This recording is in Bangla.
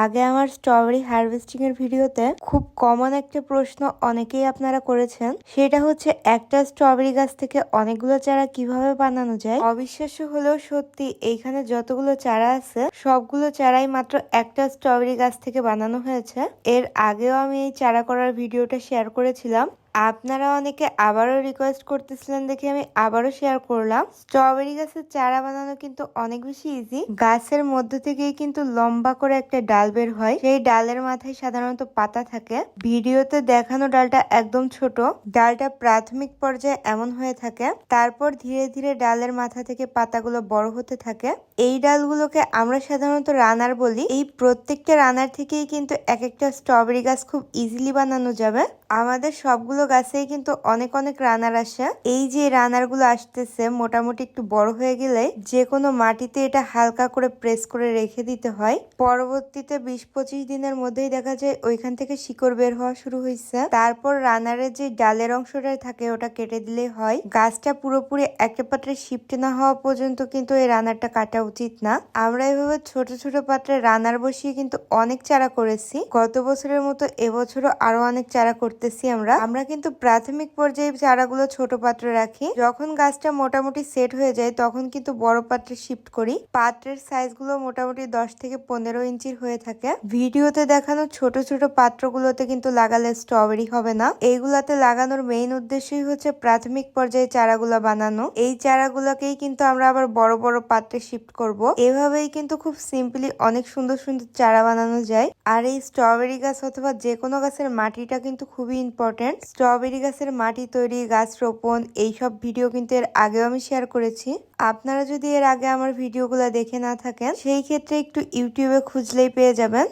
আগে আমার স্ট্রবেরি হারভেস্টিং এর ভিডিওতে খুব কমন একটা প্রশ্ন অনেকেই আপনারা করেছেন, সেটা হচ্ছে একটা স্ট্রবেরি গাছ থেকে অনেকগুলো চারা কিভাবে বানানো যায়। অবিশ্বাস্য হলেও সত্যি, এইখানে যতগুলো চারা আছে সবগুলো চারাই মাত্র একটা স্ট্রবেরি গাছ থেকে বানানো হয়েছে। এর আগেও আমি এই চারা করার ভিডিওটা শেয়ার করেছিলাম। আপনারা অনেকে আবারও রিকোয়েস্ট করতেছিলেন দেখে আমি আবারও শেয়ার করলাম। স্ট্রবেরি গাছের চারা বানানো কিন্তু অনেক বেশি ইজি। গাছের মধ্য থেকেই কিন্তু লম্বা করে একটা ডাল বের হয়। সেই ডালের মাথায় সাধারণত পাতা থাকে। ভিডিওতে দেখানো ডালটা একদম ছোট। ডালটা প্রাথমিক পর্যায়ে এমন হয়ে থাকে, তারপর ধীরে ধীরে ডালের মাথা থেকে পাতাগুলো বড় হতে থাকে। এই ডালগুলোকে আমরা সাধারণত রানার বলি। এই প্রত্যেকটা রানার থেকেই কিন্তু এক একটা স্ট্রবেরি গাছ খুব ইজিলি বানানো যাবে। আমাদের সবগুলো গাছেই কিন্তু অনেক অনেক রানার আসে। এই যে রানার গুলো আসতেছে মোটামুটি একটু বড় হয়ে গেলে যে কোনো মাটিতে এটা হালকা করে প্রেস করে রেখে দিতে হয়। পরবর্তীতে 20-25 দিনের মধ্যেই দেখা যায় ওইখান থেকে শিকড় বের হওয়া শুরু হয়েছে। তারপর রানারের যে ডালের অংশটা থাকে ওটা কেটে দিলেই হয়। গাছটা পুরোপুরি একটা পাত্রে শিফট না হওয়া পর্যন্ত কিন্তু এই রানারটা কাটা উচিত না। আমরা এভাবে ছোট ছোট পাত্রে রানার বসিয়ে কিন্তু অনেক চারা করেছি। গত বছরের মতো এবছরও আরো অনেক চারা করতেছি। আমরা কিন্তু প্রাথমিক পর্যায়ে চারাগুলো ছোট পাত্রে রাখি। যখন গাছটা মোটামুটি সেট হয়ে যায় তখন কিন্তু বড় পাত্রে শিফট করি। পাত্রের সাইজ গুলো মোটামুটি 10 থেকে 15 ইঞ্চির হয়ে থাকে। ভিডিওতে দেখানো ছোট ছোট পাত্রগুলোতে কিন্তু লাগালে স্ট্রবেরি হবে না। এইগুলাতে লাগানোর মেইন উদ্দেশ্যই হচ্ছে প্রাথমিক পর্যায়ে চারাগুলো বানানো। এই চারাগুলোকেই কিন্তু আমরা আবার বড় বড় পাত্রে শিফট করব। এভাবেই কিন্তু খুব সিম্পলি অনেক সুন্দর সুন্দর চারা বানানো যায়। আর এই স্ট্রবেরি গাছ অথবা যে কোনো গাছের মাটিটা কিন্তু খুবই ইম্পর্টেন্ট। স্ট্রবেরি গাছের মাটি তৈরি, গাছ রোপণ, এইসব ভিডিও কিন্তু এর আগেও আমি শেয়ার করেছি। আপনারা যদি এর আগে আমার ভিডিওগুলো দেখে না থাকেন সেই ক্ষেত্রে একটু ইউটিউবে খুঁজলেই পেয়ে যাবেন।